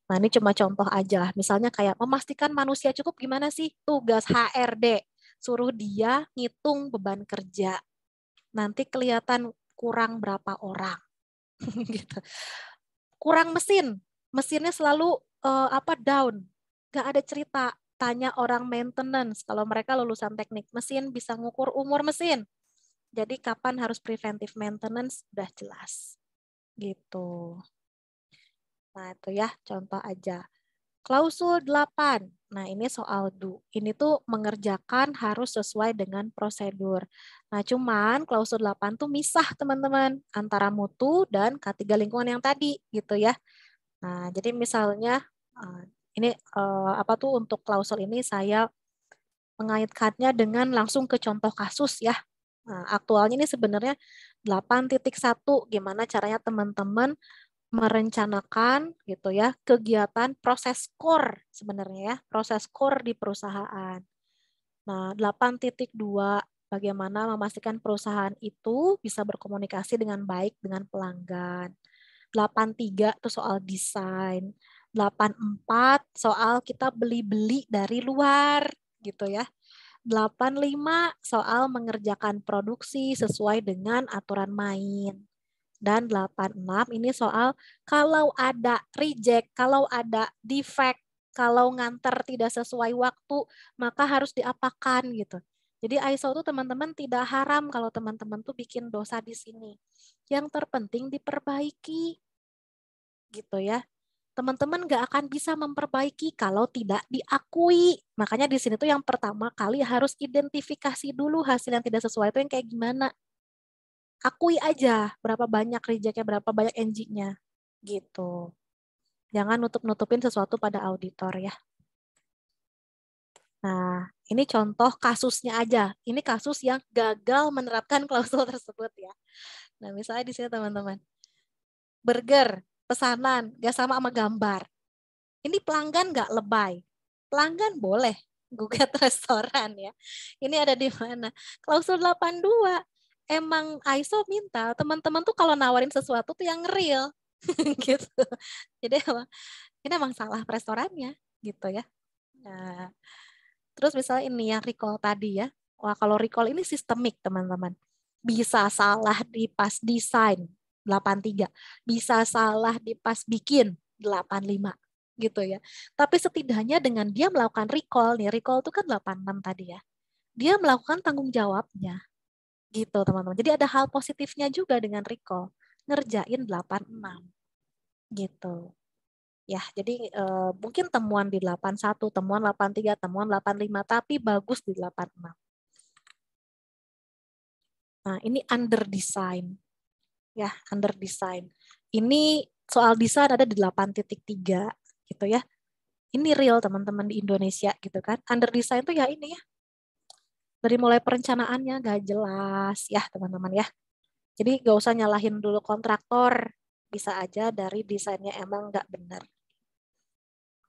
Nah, ini cuma contoh aja. Misalnya kayak memastikan manusia cukup gimana sih? Tugas HRD. Suruh dia ngitung beban kerja. Nanti kelihatan kurang berapa orang. Gitu. Kurang mesin. Mesinnya selalu down. Gak ada cerita. Tanya orang maintenance. Kalau mereka lulusan teknik mesin bisa ngukur umur mesin. Jadi kapan harus preventive maintenance udah jelas. Gitu. Nah, itu ya contoh aja. Klausul 8. Nah, ini soal do. Ini tuh mengerjakan harus sesuai dengan prosedur. Nah, cuman klausul 8 tuh misah, teman-teman, antara mutu dan K3 lingkungan yang tadi, gitu ya. Nah, jadi misalnya ini apa tuh untuk klausul ini saya mengaitkannya dengan langsung ke contoh kasus ya. Nah, aktualnya ini sebenarnya 8.1. Gimana caranya teman-teman merencanakan gitu ya kegiatan proses core sebenarnya ya, proses core di perusahaan. Nah, 8.2 bagaimana memastikan perusahaan itu bisa berkomunikasi dengan baik dengan pelanggan. 8.3 itu soal desain. 8.4 soal kita beli-beli dari luar gitu ya. 8.5 soal mengerjakan produksi sesuai dengan aturan main. Dan 86 ini soal kalau ada reject, kalau ada defect, kalau nganter tidak sesuai waktu, maka harus diapakan gitu. Jadi ISO itu teman-teman tidak haram kalau teman-teman tuh bikin dosa di sini. Yang terpenting diperbaiki gitu ya. Teman-teman nggak akan bisa memperbaiki kalau tidak diakui. Makanya di sini tuh yang pertama kali harus identifikasi dulu hasil yang tidak sesuai itu yang kayak gimana. Akui aja berapa banyak rejectnya, berapa banyak NG-nya gitu. Jangan nutup-nutupin sesuatu pada auditor ya. Nah, ini contoh kasusnya aja. Ini kasus yang gagal menerapkan klausul tersebut ya. Nah, misalnya di sini teman-teman. Burger, pesanan, gak sama gambar. Ini pelanggan gak lebay. Pelanggan boleh gugat restoran ya. Ini ada di mana? Klausul 82. Emang ISO minta teman-teman tuh kalau nawarin sesuatu tuh yang real gitu. Jadi ini emang salah restorannya gitu ya. Nah, terus misalnya ini yang recall tadi ya. Wah, kalau recall ini sistemik, teman-teman. Bisa salah di pas desain 83, bisa salah di pas bikin 85 gitu ya. Tapi setidaknya dengan dia melakukan recall nih, recall itu kan 86 tadi ya. Dia melakukan tanggung jawabnya gitu, teman-teman. Jadi ada hal positifnya juga dengan recall, ngerjain 86 gitu. Ya, jadi mungkin temuan di 81, temuan 83, temuan 85, tapi bagus di 86. Nah, ini under design. Ya, under design. Ini soal desain ada di 8.3 gitu ya. Ini real teman-teman di Indonesia gitu kan. Under design tuh ya ini ya. Dari mulai perencanaannya gak jelas ya teman-teman ya. Jadi gak usah nyalahin dulu kontraktor. Bisa aja dari desainnya emang gak benar.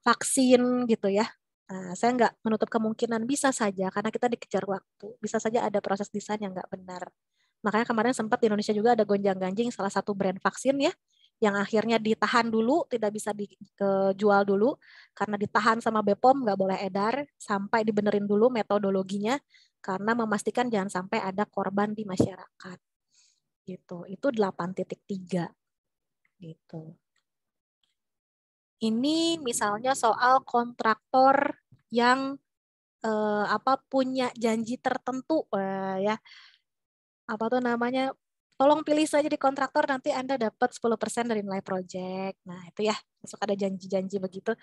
Vaksin gitu ya. Nah, saya nggak menutup kemungkinan bisa saja karena kita dikejar waktu. Bisa saja ada proses desain yang nggak benar. Makanya kemarin sempat di Indonesia juga ada gonjang-ganjing salah satu brand vaksin ya, yang akhirnya ditahan dulu, tidak bisa dijual dulu karena ditahan sama BPOM, nggak boleh edar sampai dibenerin dulu metodologinya karena memastikan jangan sampai ada korban di masyarakat. Gitu. Itu 8.3 gitu. Ini misalnya soal kontraktor yang punya janji tertentu ya. Apa tuh namanya? Tolong pilih saja di kontraktor nanti Anda dapat 10% dari nilai proyek. Nah, itu ya, masuk ada janji-janji begitu.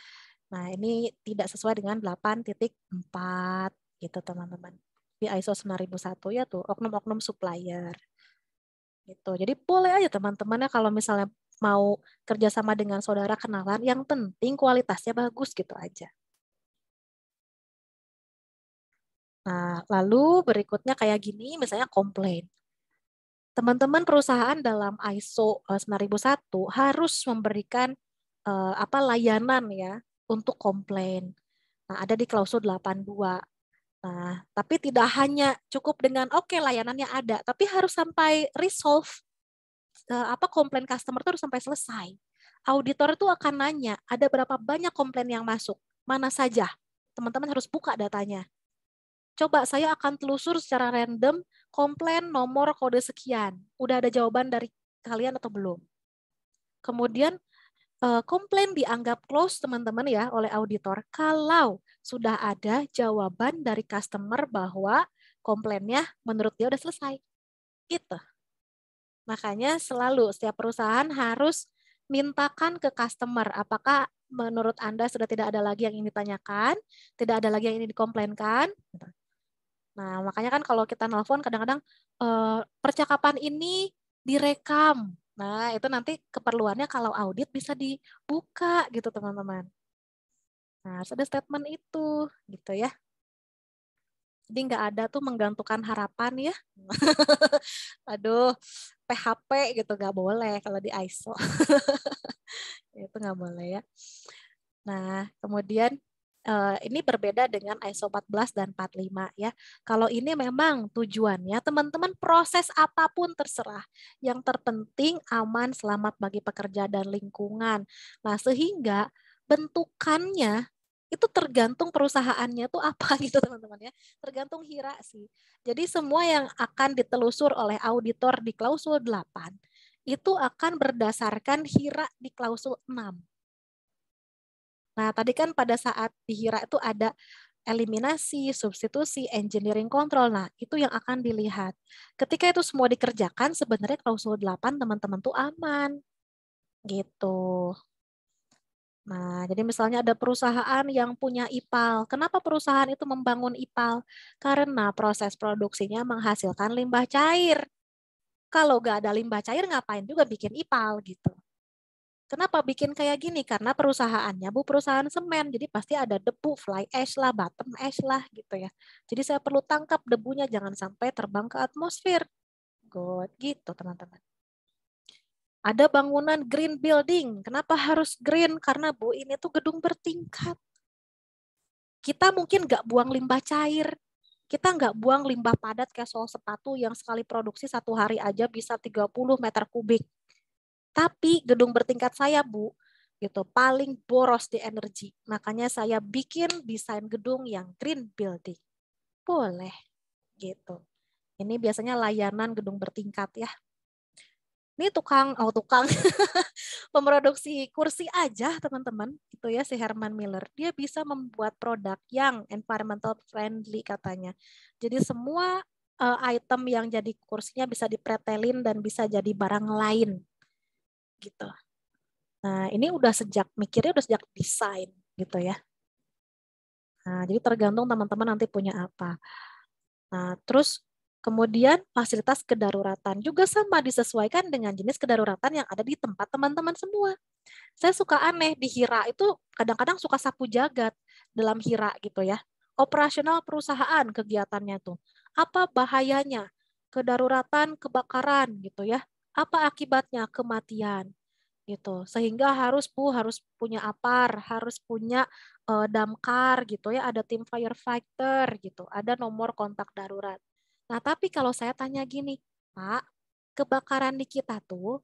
Nah, ini tidak sesuai dengan 8.4 gitu, teman-teman. Di ISO 9001 ya tuh, oknum-oknum supplier. Gitu. Jadi boleh aja teman-teman ya kalau misalnya mau kerjasama dengan saudara kenalan, yang penting kualitasnya bagus gitu aja. Nah, lalu berikutnya kayak gini, misalnya komplain. Teman-teman perusahaan dalam ISO 9001 harus memberikan layanan ya untuk komplain. Nah, ada di klausul 82. Nah, tapi tidak hanya cukup dengan oke layanannya ada, tapi harus sampai resolve komplain customer itu harus sampai selesai. auditor itu akan nanya, ada berapa banyak komplain yang masuk, mana saja. Teman-teman harus buka datanya. Coba saya akan telusur secara random komplain nomor kode sekian. Udah ada jawaban dari kalian atau belum? Kemudian komplain dianggap close teman-teman ya oleh auditor kalau sudah ada jawaban dari customer bahwa komplainnya menurut dia udah selesai. Gitu. Makanya selalu setiap perusahaan harus mintakan ke customer apakah menurut Anda sudah tidak ada lagi yang ingin ditanyakan, tidak ada lagi yang ingin dikomplainkan. Nah, makanya kan kalau kita nelpon kadang-kadang percakapan ini direkam. Nah, itu nanti keperluannya kalau audit bisa dibuka gitu, teman-teman. Nah, harus ada statement itu, gitu ya. Jadi nggak ada tuh menggantungkan harapan ya. Aduh, PHP gitu nggak boleh kalau di ISO. Itu nggak boleh ya. Nah, kemudian ini berbeda dengan ISO 14 dan 45 ya. Kalau ini memang tujuannya teman-teman proses apapun terserah. Yang terpenting aman, selamat bagi pekerja dan lingkungan. Nah, sehingga bentukannya itu tergantung perusahaannya tuh apa gitu teman-teman ya. Tergantung HIRA sih. Jadi semua yang akan ditelusur oleh auditor di klausul 8 itu akan berdasarkan HIRA di klausul 6. Nah, tadi kan pada saat dihira itu ada eliminasi, substitusi, engineering control. Nah, itu yang akan dilihat. Ketika itu semua dikerjakan, sebenarnya klausul 8 teman-teman tuh aman. Gitu. Nah, jadi misalnya ada perusahaan yang punya IPAL. Kenapa perusahaan itu membangun IPAL? Karena proses produksinya menghasilkan limbah cair. Kalau nggak ada limbah cair, ngapain juga bikin IPAL gitu. Kenapa bikin kayak gini? Karena perusahaannya perusahaan semen, jadi pasti ada debu, fly ash lah, bottom ash lah gitu ya. Jadi saya perlu tangkap debunya jangan sampai terbang ke atmosfer. Good, gitu teman-teman. Ada bangunan green building. Kenapa harus green? Karena Bu, ini tuh gedung bertingkat. Kita mungkin nggak buang limbah cair. Kita nggak buang limbah padat kayak sol sepatu yang sekali produksi 1 hari aja bisa 30 meter kubik. Tapi gedung bertingkat saya, Bu, gitu, paling boros di energi. Makanya saya bikin desain gedung yang green building. Boleh, gitu. Ini biasanya layanan gedung bertingkat ya. Ini tukang memproduksi kursi aja teman-teman, itu ya si Herman Miller. Dia bisa membuat produk yang environmental friendly katanya. Jadi semua item yang jadi kursinya bisa dipretelin dan bisa jadi barang lain gitu. Nah, ini mikirnya udah sejak desain gitu ya. Nah, jadi tergantung teman-teman nanti punya apa. Nah, terus kemudian fasilitas kedaruratan juga sama disesuaikan dengan jenis kedaruratan yang ada di tempat teman-teman semua. Saya suka aneh di HIRA itu kadang-kadang suka sapu jagat dalam HIRA gitu ya. Operasional perusahaan kegiatannya tuh. Apa bahayanya? Kedaruratan kebakaran gitu ya. Apa akibatnya? Kematian gitu. Sehingga harus punya APAR, harus punya damkar gitu ya, ada tim firefighter gitu, ada nomor kontak darurat. Nah, tapi kalau saya tanya gini, Pak, kebakaran di kita tuh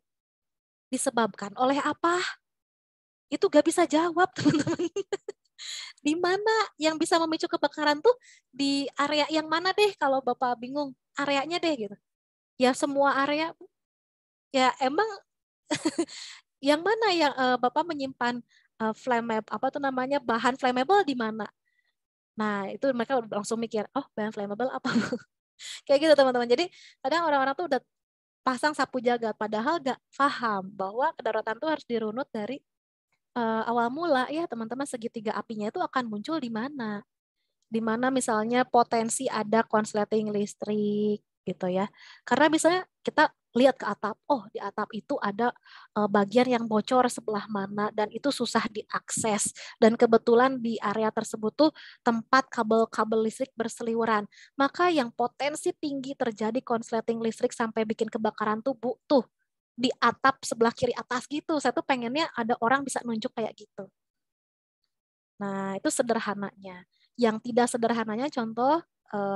disebabkan oleh apa? Itu gak bisa jawab, teman-teman. Di mana yang bisa memicu kebakaran tuh di area yang mana deh kalau Bapak bingung, areanya deh gitu. Ya semua area. Ya emang yang mana yang Bapak menyimpan flammable apa tuh namanya bahan flammable di mana? Nah, itu mereka langsung mikir, oh bahan flammable apa? Kayak gitu teman-teman. Jadi kadang orang-orang tuh udah pasang sapu jagat padahal gak paham bahwa kedaruratan tuh harus dirunut dari awal mula ya teman-teman, segitiga apinya itu akan muncul di mana? Di mana misalnya potensi ada konsleting listrik gitu ya. Karena misalnya kita lihat ke atap, oh di atap itu ada bagian yang bocor sebelah mana dan itu susah diakses. Dan kebetulan di area tersebut tuh tempat kabel-kabel listrik berseliweran. Maka yang potensi tinggi terjadi konsleting listrik sampai bikin kebakaran tuh tuh di atap sebelah kiri atas gitu. Saya tuh pengennya ada orang bisa nunjuk kayak gitu. Nah, itu sederhananya. Yang tidak sederhananya contoh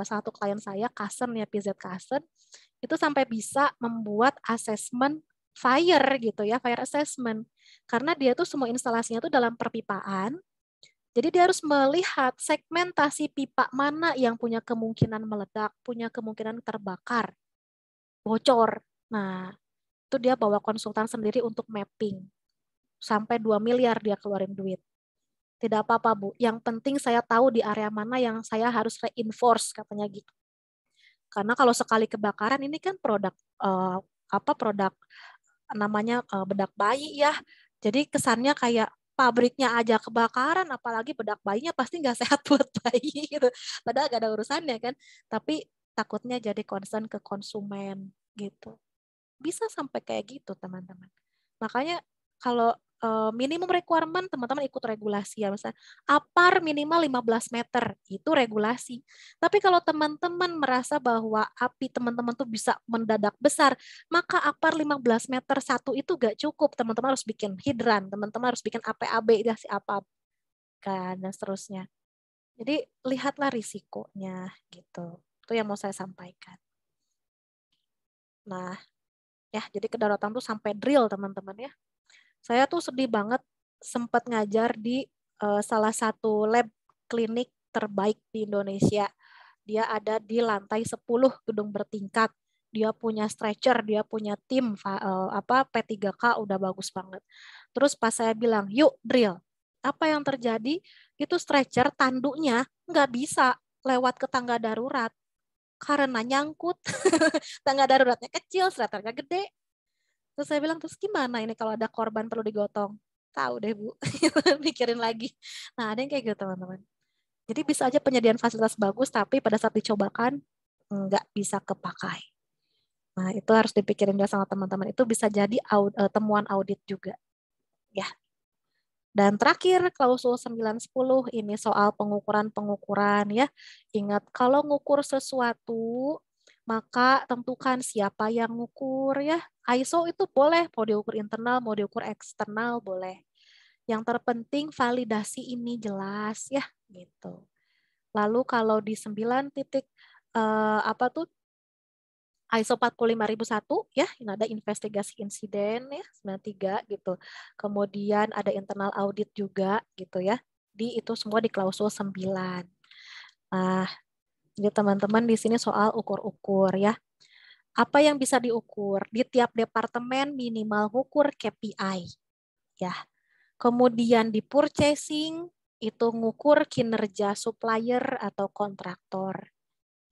satu klien saya, Kasen ya, PZ Kasen, itu sampai bisa membuat asesmen fire gitu ya, fire assessment. Karena dia tuh semua instalasinya tuh dalam perpipaan. Jadi dia harus melihat segmentasi pipa mana yang punya kemungkinan meledak, punya kemungkinan terbakar, bocor. Nah, itu dia bawa konsultan sendiri untuk mapping. Sampai 2 miliar dia keluarin duit. Tidak apa-apa, Bu. Yang penting saya tahu di area mana yang saya harus reinforce, katanya gitu. Karena kalau sekali kebakaran ini kan produk produk namanya bedak bayi ya. Jadi kesannya kayak pabriknya aja kebakaran, apalagi bedak bayinya pasti nggak sehat buat bayi gitu. Padahal gak ada urusannya kan. Tapi takutnya jadi concern ke konsumen gitu. Bisa sampai kayak gitu teman-teman. Makanya kalau minimum requirement teman-teman ikut regulasi ya, misalnya APAR minimal 15 meter itu regulasi. Tapi kalau teman-teman merasa bahwa api teman-teman tuh bisa mendadak besar, maka APAR 15 meter satu itu gak cukup. Teman-teman harus bikin hidran, teman-teman harus bikin APAB ya si apa kan dan seterusnya. Jadi lihatlah risikonya gitu. Itu yang mau saya sampaikan. Nah, ya jadi kedaruratan tuh sampai drill teman-teman ya. Saya tuh sedih banget sempat ngajar di salah satu lab klinik terbaik di Indonesia. Dia ada di lantai 10 gedung bertingkat. Dia punya stretcher, dia punya tim P3K udah bagus banget. Terus pas saya bilang, "Yuk drill." Apa yang terjadi? Itu stretcher tanduknya nggak bisa lewat ke tangga darurat karena nyangkut. Tangga daruratnya kecil, stretchernya gede. Terus saya bilang, terus gimana ini kalau ada korban perlu digotong? Tahu deh Bu, mikirin lagi. Nah ada yang kayak gitu teman-teman. Jadi bisa aja penyediaan fasilitas bagus, tapi pada saat dicobakan nggak bisa kepakai. Nah itu harus dipikirin juga sama teman-teman. Itu bisa jadi temuan audit juga. Ya. Dan terakhir klausul 910 ini soal pengukuran-pengukuran ya. Ingat kalau ngukur sesuatu maka tentukan siapa yang ngukur ya. ISO itu boleh, mau diukur internal, mau diukur eksternal boleh. Yang terpenting validasi ini jelas ya gitu. Lalu kalau di 9 titik ISO 45001 ya, ini ada investigasi insiden ya 93 gitu. Kemudian ada internal audit juga gitu ya. Itu semua di klausul 9. Nah, jadi teman-teman di sini soal ukur-ukur ya. Apa yang bisa diukur? Di tiap departemen minimal ukur KPI. Ya. Kemudian di purchasing itu ngukur kinerja supplier atau kontraktor.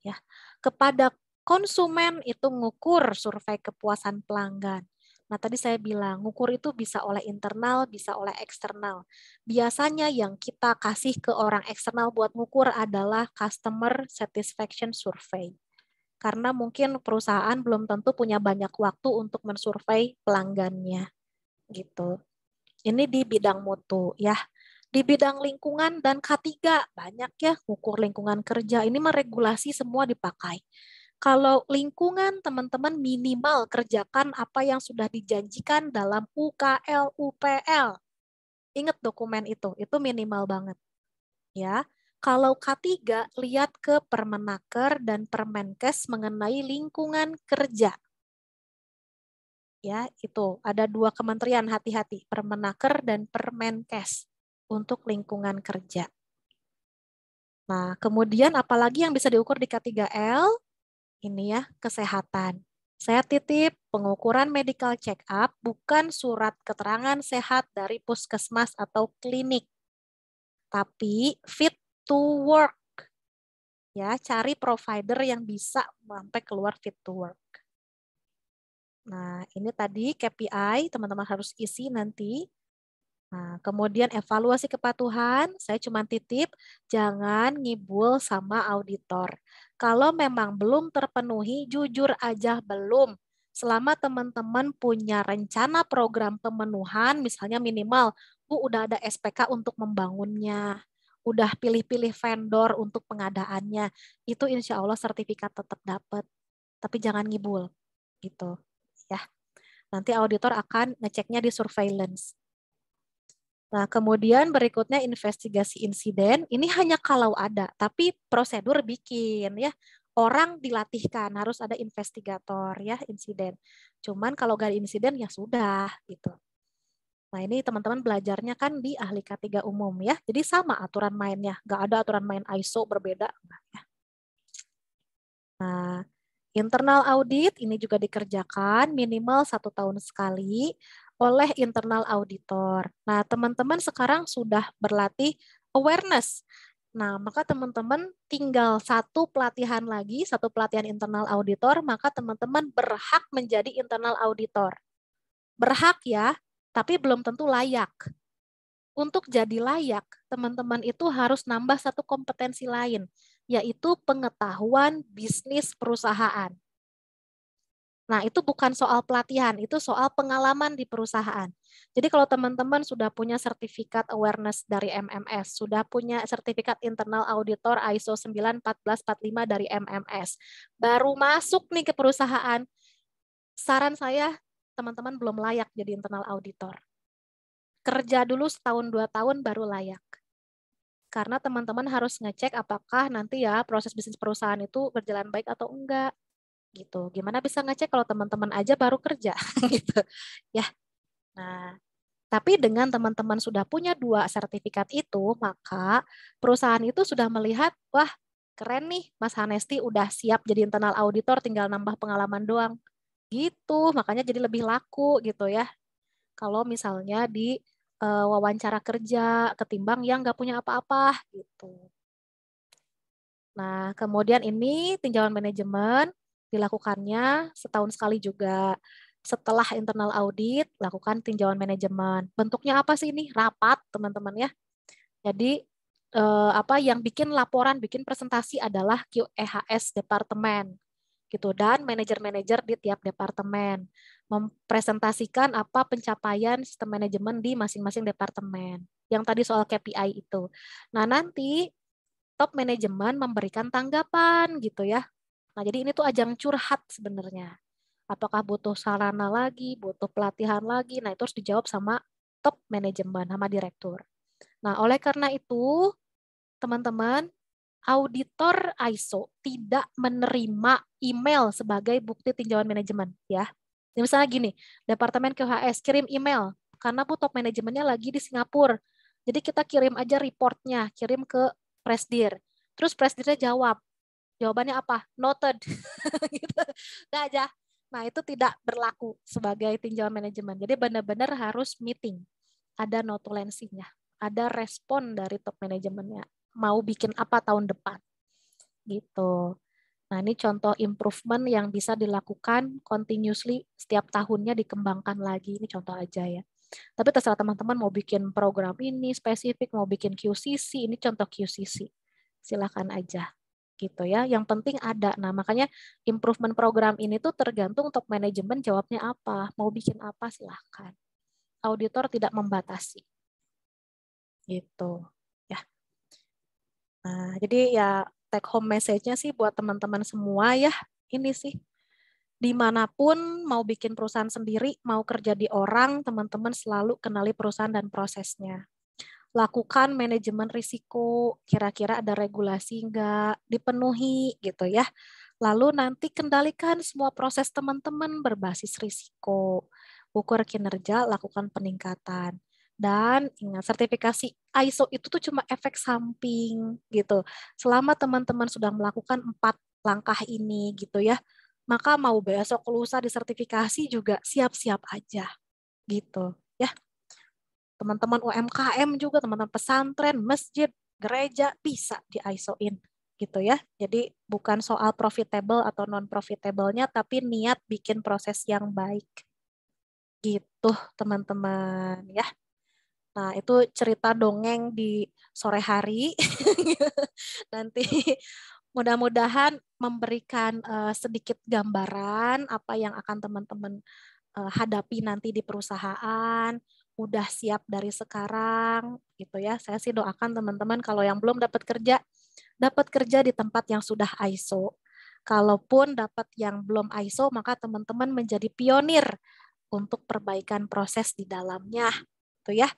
Ya. Kepada konsumen itu ngukur survei kepuasan pelanggan. Nah, tadi saya bilang ngukur itu bisa oleh internal, bisa oleh eksternal. Biasanya yang kita kasih ke orang eksternal buat ngukur adalah customer satisfaction survey. Karena mungkin perusahaan belum tentu punya banyak waktu untuk mensurvei pelanggannya. Gitu. Ini di bidang mutu ya. Di bidang lingkungan dan K3 banyak ya ukur lingkungan kerja. Ini meregulasi semua dipakai. Kalau lingkungan teman-teman minimal kerjakan apa yang sudah dijanjikan dalam UKL UPL. Ingat dokumen itu minimal banget. Ya. Kalau K3 lihat ke Permenaker dan Permenkes mengenai lingkungan kerja. Ya, itu ada 2 kementerian, hati-hati, Permenaker dan Permenkes untuk lingkungan kerja. Nah, kemudian apalagi yang bisa diukur di K3L? Ini ya, kesehatan. Saya titip pengukuran medical check up bukan surat keterangan sehat dari puskesmas atau klinik, tapi fit to work. Ya, cari provider yang bisa sampai keluar fit to work. Nah, ini tadi KPI teman-teman harus isi nanti. Nah, kemudian evaluasi kepatuhan, saya cuma titip, jangan ngibul sama auditor. Kalau memang belum terpenuhi, jujur aja belum. Selama teman-teman punya rencana program pemenuhan, misalnya minimal, Bu udah ada SPK untuk membangunnya, udah pilih-pilih vendor untuk pengadaannya, itu insya Allah sertifikat tetap dapat. Tapi jangan ngibul, gitu. Ya, nanti auditor akan ngeceknya di surveillance. Nah, kemudian berikutnya investigasi insiden. Ini hanya kalau ada, tapi prosedur bikin ya. orang dilatihkan, harus ada investigator ya, insiden. Cuman kalau gak ada insiden ya sudah gitu. Nah ini teman-teman belajarnya kan di ahli K3 umum ya. Jadi sama aturan mainnya, gak ada aturan main ISO berbeda. Nah, internal audit ini juga dikerjakan minimal 1 tahun sekali oleh internal auditor. Nah teman-teman sekarang sudah berlatih awareness. Nah, maka teman-teman tinggal satu pelatihan lagi, satu pelatihan internal auditor, maka teman-teman berhak menjadi internal auditor. Berhak ya, tapi belum tentu layak. Untuk jadi layak, teman-teman itu harus nambah satu kompetensi lain, yaitu pengetahuan bisnis perusahaan. Nah, itu bukan soal pelatihan, itu soal pengalaman di perusahaan. Jadi kalau teman-teman sudah punya sertifikat awareness dari MMS, sudah punya sertifikat internal auditor ISO 91445 dari MMS, baru masuk nih ke perusahaan, saran saya teman-teman belum layak jadi internal auditor. Kerja dulu setahun 2 tahun baru layak. Karena teman-teman harus ngecek apakah nanti ya proses bisnis perusahaan itu berjalan baik atau enggak. Gitu. Gimana bisa ngecek kalau teman-teman aja baru kerja gitu ya. Nah, tapi dengan teman-teman sudah punya 2 sertifikat itu, maka perusahaan itu sudah melihat, wah keren nih Mas Hanesti udah siap jadi internal auditor, tinggal nambah pengalaman doang. Gitu, makanya jadi lebih laku gitu ya. Kalau misalnya di wawancara kerja ketimbang yang nggak punya apa-apa gitu. Nah, kemudian ini tinjauan manajemen dilakukannya setahun sekali juga. Setelah internal audit, lakukan tinjauan manajemen. Bentuknya apa sih ini? Rapat, teman-teman ya. Jadi apa yang bikin laporan, bikin presentasi adalah QEHS departemen gitu, dan manajer-manajer di tiap departemen mempresentasikan apa pencapaian sistem manajemen di masing-masing departemen. Yang tadi soal KPI itu. Nah, nanti top manajemen memberikan tanggapan gitu ya. Nah, jadi ini tuh ajang curhat sebenarnya. Apakah butuh sarana lagi, butuh pelatihan lagi. Nah, itu harus dijawab sama top manajemen, sama direktur. Nah, oleh karena itu, teman-teman, auditor ISO tidak menerima email sebagai bukti tinjauan manajemen ya. Misalnya gini, Departemen QHS kirim email karena Bu top manajemennya lagi di Singapura. Jadi kita kirim aja reportnya, kirim ke Presdir. Terus Presdirnya jawab. Jawabannya apa? Noted. gitu. Nah aja. Nah, itu tidak berlaku sebagai tinjauan manajemen. Jadi benar-benar harus meeting. Ada notulensinya, ada respon dari top manajemennya. Mau bikin apa tahun depan. Gitu. Nah, ini contoh improvement yang bisa dilakukan continuously setiap tahunnya dikembangkan lagi. Ini contoh aja ya. Tapi terserah teman-teman mau bikin program ini spesifik, mau bikin QCC, ini contoh QCC. Silakan aja. Gitu ya. Yang penting ada. Nah, makanya improvement program ini tuh tergantung top manajemen jawabnya apa. Mau bikin apa silahkan. Auditor tidak membatasi. Gitu. Ya. Nah, jadi ya take home message-nya sih buat teman-teman semua ya. Ini sih dimanapun mau bikin perusahaan sendiri, mau kerja di orang, teman-teman selalu kenali perusahaan dan prosesnya. Lakukan manajemen risiko, kira-kira ada regulasi enggak, dipenuhi gitu ya. Lalu nanti kendalikan semua proses teman-teman berbasis risiko. Ukur kinerja, lakukan peningkatan. Dan ingat, sertifikasi ISO itu tuh cuma efek samping gitu. Selama teman-teman sudah melakukan 4 langkah ini gitu ya, maka mau besok lusa disertifikasi juga siap-siap aja gitu ya. Teman-teman UMKM juga, teman-teman pesantren, masjid, gereja bisa di ISO-in gitu ya. Jadi bukan soal profitable atau non profitable-nya, tapi niat bikin proses yang baik. Gitu teman-teman ya. Nah, itu cerita dongeng di sore hari. Nanti mudah-mudahan memberikan sedikit gambaran apa yang akan teman-teman hadapi nanti di perusahaan, udah siap dari sekarang gitu ya. Saya sih doakan teman-teman kalau yang belum dapat kerja di tempat yang sudah ISO. Kalaupun dapat yang belum ISO, maka teman-teman menjadi pionir untuk perbaikan proses di dalamnya. Tuh ya.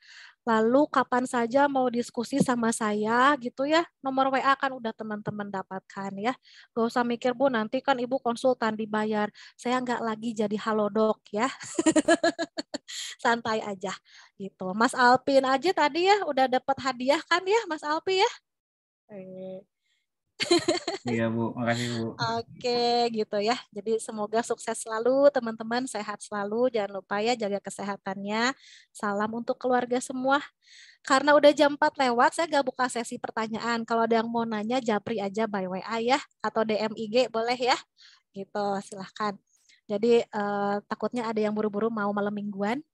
Lalu kapan saja mau diskusi sama saya gitu ya, nomor WA kan udah teman-teman dapatkan ya. Gak usah mikir Bu, nanti kan Ibu konsultan dibayar. Saya nggak lagi jadi halodoc ya. Santai aja gitu. Mas Alpin aja tadi ya udah dapat hadiah kan ya Mas Alpi ya. Iya Bu, makasih Bu. Oke gitu ya. Jadi semoga sukses selalu teman-teman, sehat selalu. Jangan lupa ya jaga kesehatannya. Salam untuk keluarga semua. Karena udah jam 4 lewat, saya gak buka sesi pertanyaan. Kalau ada yang mau nanya, japri aja by WA ya. Atau DM IG boleh ya. Gitu, silahkan. Jadi takutnya ada yang buru-buru mau malam mingguan.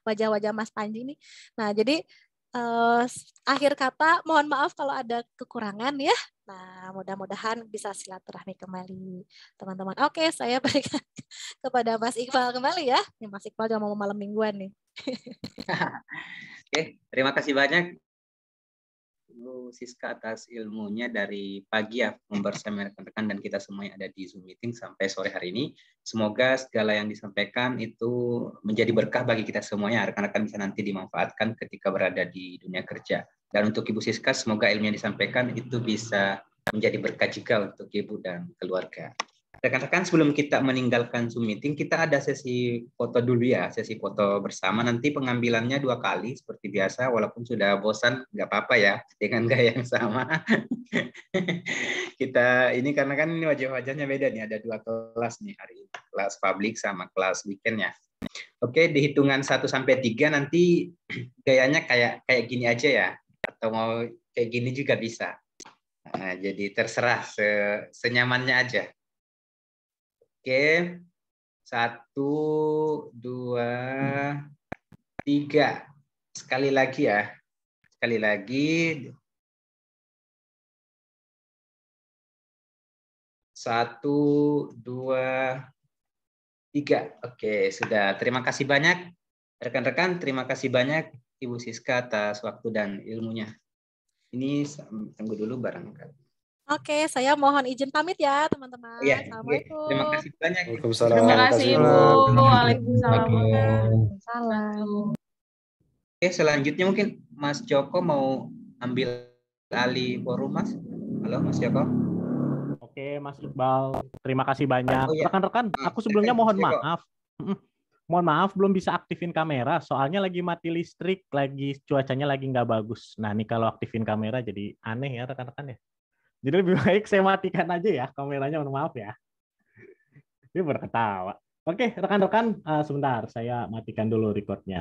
Wajah-wajah Mas Panji nih. Nah, jadi eh, akhir kata, mohon maaf kalau ada kekurangan ya. Nah, mudah-mudahan bisa silaturahmi kembali, teman-teman. Oke, saya berikan kepada Mas Iqbal kembali ya. Nih, Mas Iqbal jangan mau malam mingguan nih. Oke, terima kasih banyak Bu Siska atas ilmunya dari pagi ya bersama rekan-rekan dan kita semua yang ada di Zoom meeting sampai sore hari ini. Semoga segala yang disampaikan itu menjadi berkah bagi kita semuanya. Rekan-rekan bisa nanti dimanfaatkan ketika berada di dunia kerja. Dan untuk Ibu Siska, semoga ilmu yang disampaikan itu bisa menjadi berkah juga untuk Ibu dan keluarga. Rekan-rekan, sebelum kita meninggalkan Zoom meeting, kita ada sesi foto dulu ya, sesi foto bersama. Nanti pengambilannya 2 kali seperti biasa, walaupun sudah bosan, nggak apa-apa ya, dengan gaya yang sama. Kita ini karena kan ini wajah-wajahnya beda nih, ada 2 kelas nih hari ini, kelas publik sama kelas weekend ya. Oke, di hitungan 1-3 nanti gayanya kayak gini aja ya, atau mau kayak gini juga bisa. Nah, jadi terserah senyamannya aja. Oke, 1, 2, 3. Sekali lagi ya. Sekali lagi. 1, 2, 3. Oke, sudah. Terima kasih banyak. Rekan-rekan, terima kasih banyak Ibu Siska atas waktu dan ilmunya. Ini tunggu dulu barangkali. Oke, saya mohon izin pamit ya, teman-teman. Iya, Assalamualaikum. terima kasih banyak. Waalaikumsalam. Terima kasih Bu. Bu. Terima kasih. Waalaikumsalam. Salam. Oke, selanjutnya mungkin Mas Joko mau ambil alih forum, Mas. Halo, Mas Joko. Oke, Mas Iqbal. Terima kasih banyak. Oh, iya. Rekan-rekan, aku sebelumnya mohon Joko. maaf. Mohon maaf, belum bisa aktifin kamera. Soalnya lagi mati listrik, lagi cuacanya lagi nggak bagus. Nah, ini kalau aktifin kamera jadi aneh ya, rekan-rekan ya. Jadi lebih baik saya matikan aja ya kameranya, mohon maaf ya. Ini berketawa. Oke, rekan-rekan, sebentar. Saya matikan dulu recordnya.